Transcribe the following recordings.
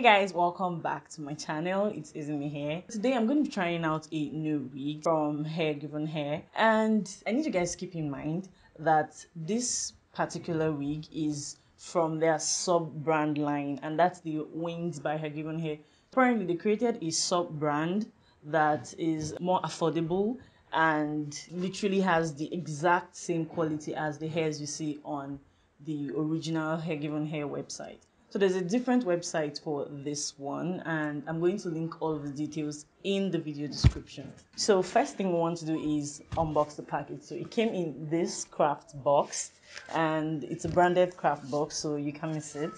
Guys, welcome back to my channel. It's Ezinne here. Today I'm going to be trying out a new wig from HerGivenHair, and I need you guys to keep in mind that this particular wig is from their sub-brand line, and that's the Wings by HerGivenHair. Apparently they created a sub-brand that is more affordable and literally has the exact same quality as the hairs you see on the original HerGivenHair website. So there's a different website for this one, and I'm going to link all of the details in the video description. So first thing we want to do is unbox the package. So it came in this craft box, and it's a branded craft box, so you can't miss it.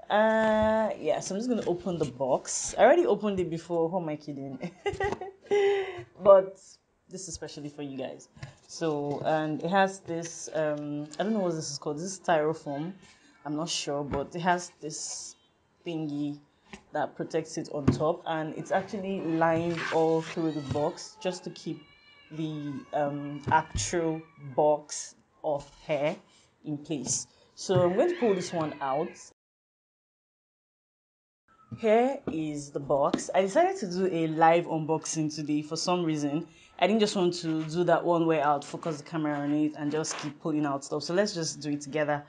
Yeah, so I'm just going to open the box. I already opened it before, who am I kidding? But this is especially for you guys. So, and it has this, I don't know what this is called. This is styrofoam. I'm not sure, but it has this thingy that protects it on top, and it's actually lined all through the box just to keep the actual box of hair in place. So I'm going to pull this one out. Here is the box. I decided to do a live unboxing today for some reason. I didn't just want to do that one way out, focus the camera on it, and just keep pulling out stuff. So let's just do it together.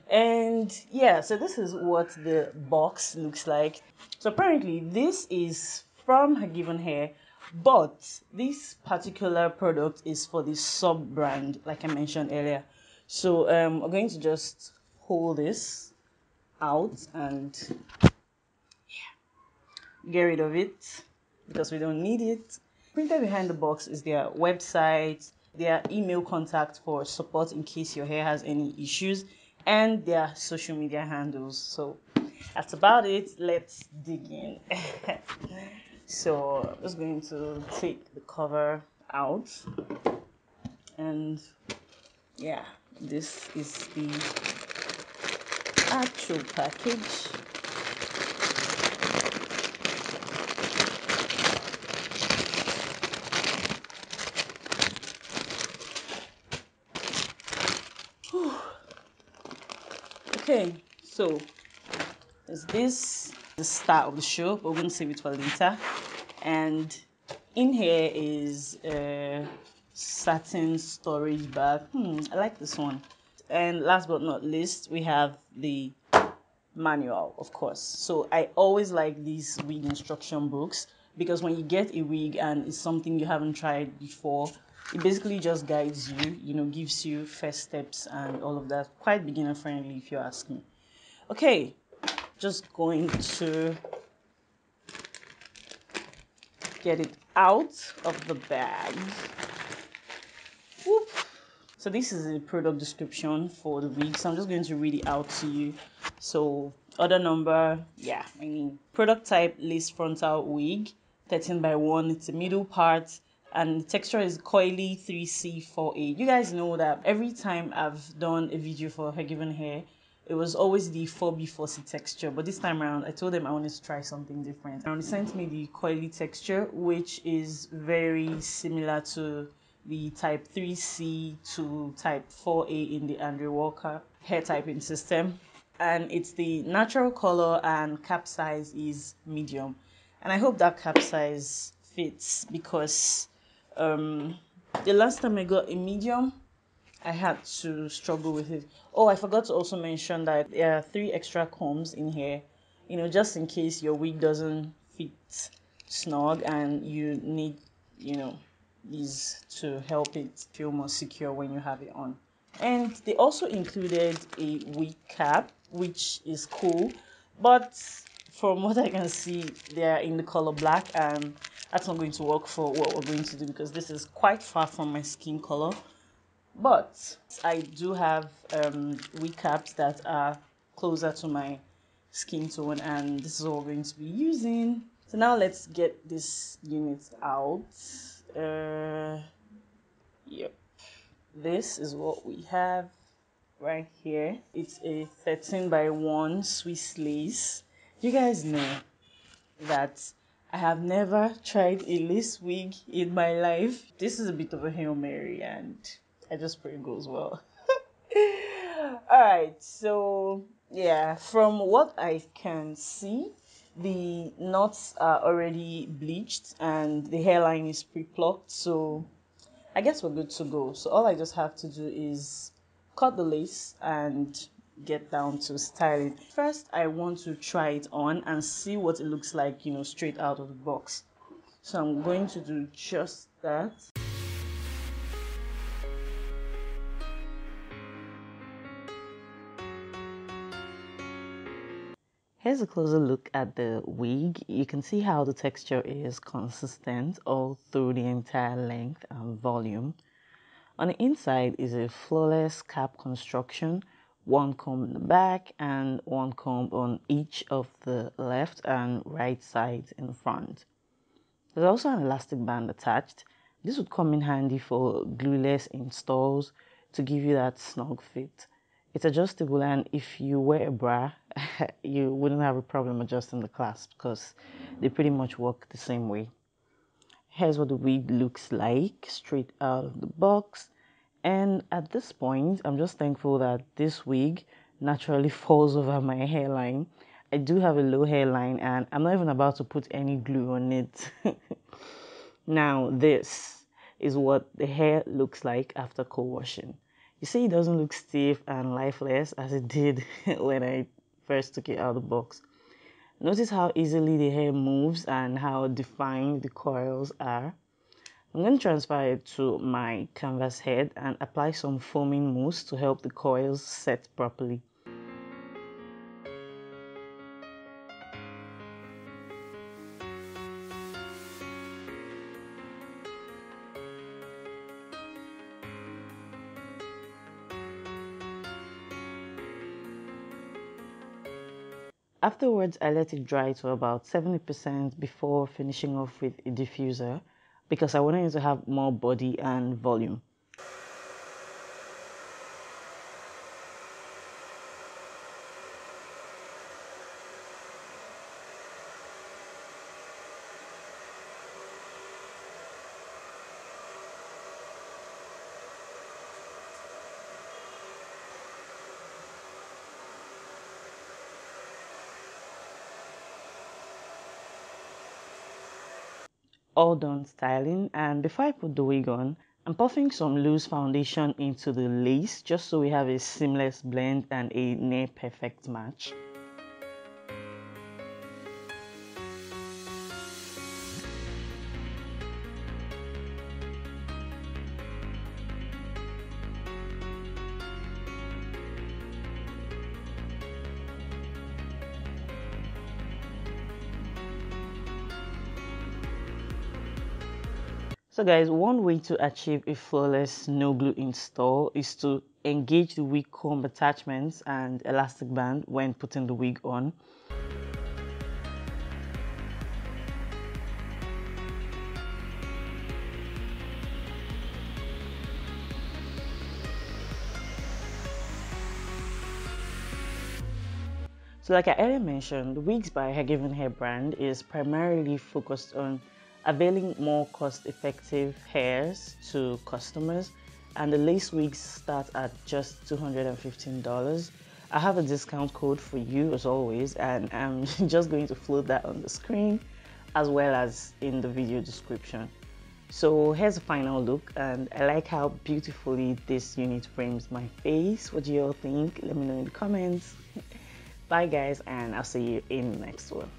And yeah, so this is what the box looks like. So apparently this is from HerGivenHair, but this particular product is for the sub brand, like I mentioned earlier. So I'm going to just pull this out and get rid of it because we don't need it. Printed behind the box is their website, their email contact for support in case your hair has any issues, and their social media handles. So that's about it. Let's dig in. So I'm just going to take the cover out, and yeah, this is the actual package. Okay, so is this the start of the show, but we're going to save it for later. And in here is a satin storage bag. I like this one. And last but not least, we have the manual, of course. So I always like these wig instruction books because when you get a wig and it's something you haven't tried before, it basically just guides you, gives you first steps and all of that. Quite beginner friendly if you ask me. Okay, just going to get it out of the bag. Whoop. So this is the product description for the wig, so I'm just going to read it out to you. So order number, product type lace frontal wig, 13 by 1. It's a middle part, and the texture is Coily 3C48. You guys know that every time I've done a video for HerGivenHair, it was always the 4B4C texture, but this time around I told them I wanted to try something different, and they sent me the Coily texture, which is very similar to the type 3C to type 4A in the Andrew Walker hair typing system. And it's the natural color, and cap size is medium. And I hope that cap size fits because the last time I got a medium, I had to struggle with it. Oh, I forgot to also mention that there are 3 extra combs in here, just in case your wig doesn't fit snug and you need, these to help it feel more secure when you have it on. And they also included a wig cap, which is cool, but from what I can see, they're in the color black, and that's not going to work for what we're going to do because this is quite far from my skin color. But I do have wig caps that are closer to my skin tone, and this is what we're going to be using. So now let's get this unit out. Yep, this is what we have right here. It's a 13 by 1 Swiss lace. You guys know that I have never tried a lace wig in my life. This is a bit of a Hail Mary, and I just pray it goes well. Alright, so yeah, from what I can see, the knots are already bleached and the hairline is pre-plucked, so I guess we're good to go. So all I just have to do is cut the lace and get down to styling. First, I want to try it on and see what it looks like, straight out of the box. So I'm going to do just that. Here's a closer look at the wig. You can see how the texture is consistent all through the entire length and volume. On the inside is a flawless cap construction, one comb in the back and one comb on each of the left and right sides in the front. There's also an elastic band attached. This would come in handy for glueless installs to give you that snug fit. It's adjustable, and if you wear a bra, you wouldn't have a problem adjusting the clasp because they pretty much work the same way. Here's what the wig looks like straight out of the box. And at this point, I'm just thankful that this wig naturally falls over my hairline. I do have a low hairline and I'm not even about to put any glue on it. Now, this is what the hair looks like after co-washing. You see, it doesn't look stiff and lifeless as it did when I first took it out of the box. Notice how easily the hair moves and how defined the coils are. I'm going to transfer it to my canvas head and apply some foaming mousse to help the coils set properly. Afterwards, I let it dry to about 70% before finishing off with a diffuser because I wanted it to have more body and volume. All done styling, and before I put the wig on, I'm puffing some loose foundation into the lace just so we have a seamless blend and a near perfect match. So guys, one way to achieve a flawless no glue install is to engage the wig comb attachments and elastic band when putting the wig on. So like I earlier mentioned, the Wigs by HerGivenHair brand is primarily focused on availing more cost-effective hairs to customers, and the lace wigs start at just $215. I have a discount code for you as always, and I'm just going to float that on the screen as well as in the video description. So here's a final look, and I like how beautifully this unit frames my face. What do you all think? Let me know in the comments. Bye guys, and I'll see you in the next one.